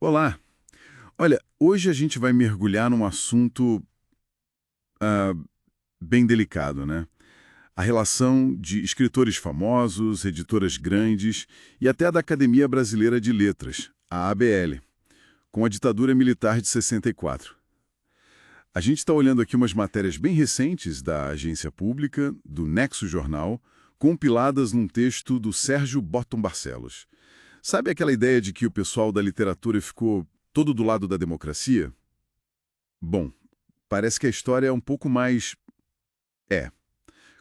Olá! Olha, hoje a gente vai mergulhar num assunto ah, bem delicado, né? A relação de escritores famosos, editoras grandes e até da Academia Brasileira de Letras, a ABL, com a ditadura militar de 64. A gente está olhando aqui umas matérias bem recentes da agência pública, do Nexo Jornal, compiladas num texto do Sérgio Botton Barcelos. Sabe aquela ideia de que o pessoal da literatura ficou todo do lado da democracia? Bom, parece que a história é um pouco mais... é,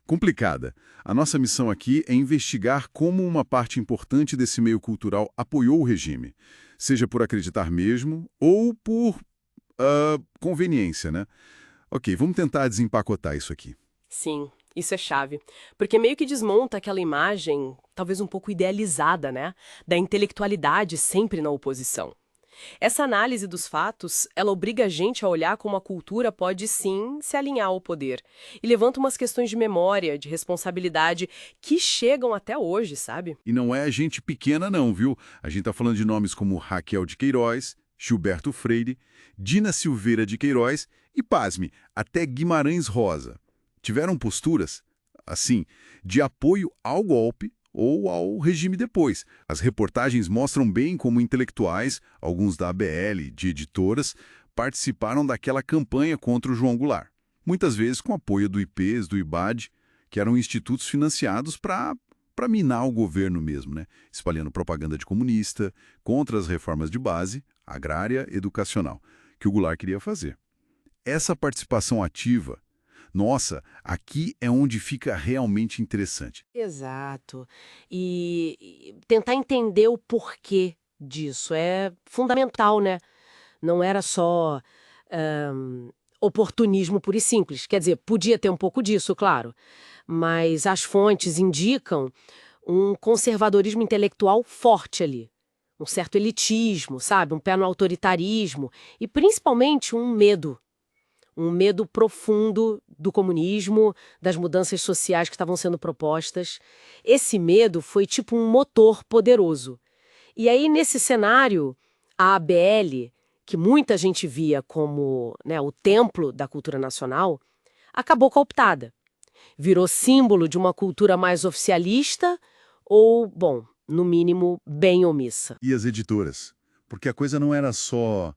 complicada. A nossa missão aqui é investigar como uma parte importante desse meio cultural apoiou o regime, seja por acreditar mesmo ou por conveniência, né? Ok, vamos tentar desempacotar isso aqui. Sim, isso é chave. Porque meio que desmonta aquela imagem, talvez um pouco idealizada, né? Da intelectualidade sempre na oposição. Essa análise dos fatos, ela obriga a gente a olhar como a cultura pode sim se alinhar ao poder. E levanta umas questões de memória, de responsabilidade, que chegam até hoje, sabe? E não é gente pequena não, viu? A gente está falando de nomes como Raquel de Queiroz, Gilberto Freire, Dina Silveira de Queiroz e, pasme, até Guimarães Rosa. Tiveram posturas, assim, de apoio ao golpe ou ao regime depois. As reportagens mostram bem como intelectuais, alguns da ABL, de editoras, participaram daquela campanha contra o João Goulart. Muitas vezes com apoio do IPES, do IBAD, que eram institutos financiados para minar o governo mesmo, né? Espalhando propaganda de comunista, contra as reformas de base, agrária, educacional, que o Goulart queria fazer. Essa participação ativa, nossa, aqui é onde fica realmente interessante. Exato. E tentar entender o porquê disso é fundamental, né? Não era só ahn, oportunismo puro e simples. Quer dizer, podia ter um pouco disso, claro, mas as fontes indicam um conservadorismo intelectual forte ali, um certo elitismo, sabe? Um pé no autoritarismo e principalmente um medo profundo do comunismo, das mudanças sociais que estavam sendo propostas. Esse medo foi tipo um motor poderoso. E aí, nesse cenário, a ABL, que muita gente via como, né, o templo da cultura nacional, acabou cooptada. Virou símbolo de uma cultura mais oficialista ou, bom, no mínimo, bem omissa. E as editoras? Porque a coisa não era só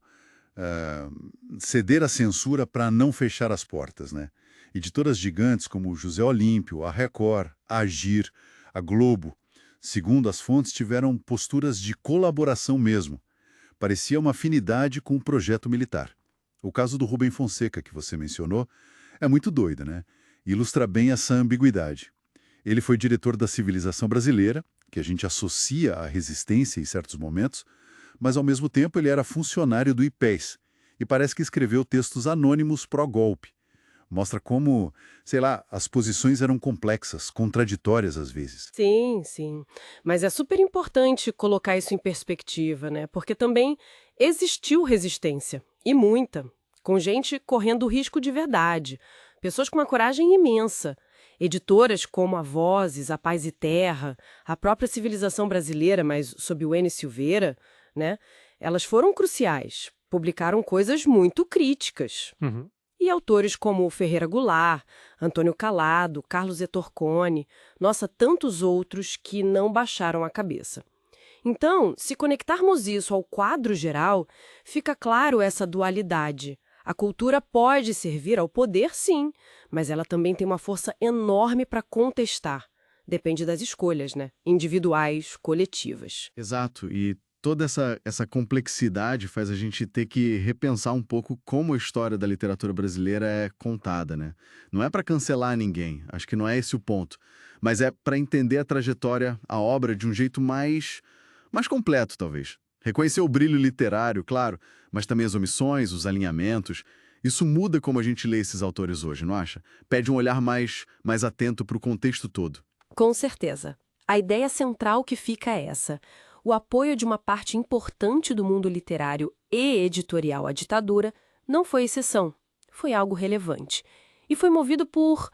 ah, ceder à censura para não fechar as portas, né? Editoras gigantes como o José Olímpio, a Record, a Agir, a Globo, segundo as fontes, tiveram posturas de colaboração mesmo. Parecia uma afinidade com o projeto militar. O caso do Rubem Fonseca, que você mencionou, é muito doido, né? Ilustra bem essa ambiguidade. Ele foi diretor da Civilização Brasileira, que a gente associa à resistência em certos momentos, mas ao mesmo tempo ele era funcionário do IPES e parece que escreveu textos anônimos pró-golpe. Mostra como, sei lá, as posições eram complexas, contraditórias às vezes. Sim, sim. Mas é super importante colocar isso em perspectiva, né? Porque também existiu resistência, e muita, com gente correndo risco de verdade, pessoas com uma coragem imensa. Editoras como a Vozes, a Paz e Terra, a própria Civilização Brasileira, mas sob o N. Silveira, né? Elas foram cruciais, publicaram coisas muito críticas. E autores como Ferreira Goulart, Antônio Calado, Carlos Etorcone, nossa, tantos outros que não baixaram a cabeça. Então, se conectarmos isso ao quadro geral, fica claro essa dualidade. A cultura pode servir ao poder, sim, mas ela também tem uma força enorme para contestar. Depende das escolhas, né? Individuais, coletivas. Exato, e toda essa complexidade faz a gente ter que repensar um pouco como a história da literatura brasileira é contada, né? Não é para cancelar ninguém, acho que não é esse o ponto, mas é para entender a trajetória, a obra de um jeito mais completo, talvez. Reconhecer o brilho literário, claro, mas também as omissões, os alinhamentos. Isso muda como a gente lê esses autores hoje, não acha? Pede um olhar mais atento para o contexto todo. Com certeza. A ideia central que fica é essa. O apoio de uma parte importante do mundo literário e editorial à ditadura não foi exceção. Foi algo relevante. E foi movido por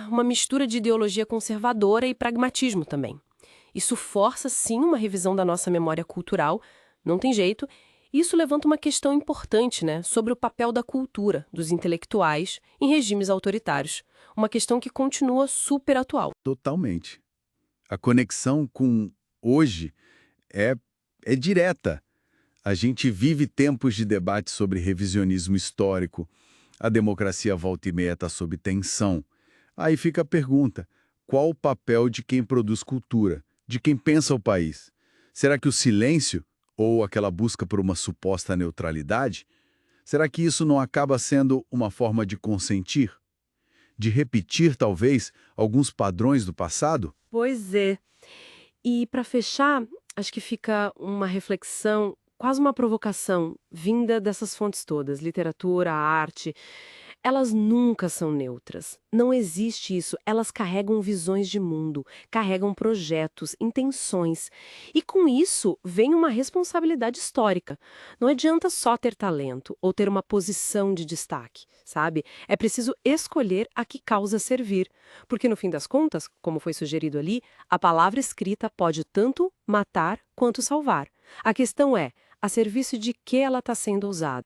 uma mistura de ideologia conservadora e pragmatismo também. Isso força, sim, uma revisão da nossa memória cultural, não tem jeito. Isso levanta uma questão importante, né, sobre o papel da cultura, dos intelectuais, em regimes autoritários. Uma questão que continua super atual. Totalmente. A conexão com hoje é, é direta. A gente vive tempos de debate sobre revisionismo histórico, a democracia volta e meia está sob tensão. Aí fica a pergunta, qual o papel de quem produz cultura, de quem pensa o país? Será que o silêncio, ou aquela busca por uma suposta neutralidade, será que isso não acaba sendo uma forma de consentir? De repetir, talvez, alguns padrões do passado? Pois é. E para fechar, acho que fica uma reflexão, quase uma provocação, vinda dessas fontes todas, literatura, arte. Elas nunca são neutras. Não existe isso. Elas carregam visões de mundo, carregam projetos, intenções. E com isso vem uma responsabilidade histórica. Não adianta só ter talento ou ter uma posição de destaque, sabe? É preciso escolher a que causa servir. Porque no fim das contas, como foi sugerido ali, a palavra escrita pode tanto matar quanto salvar. A questão é, a serviço de que ela está sendo usada?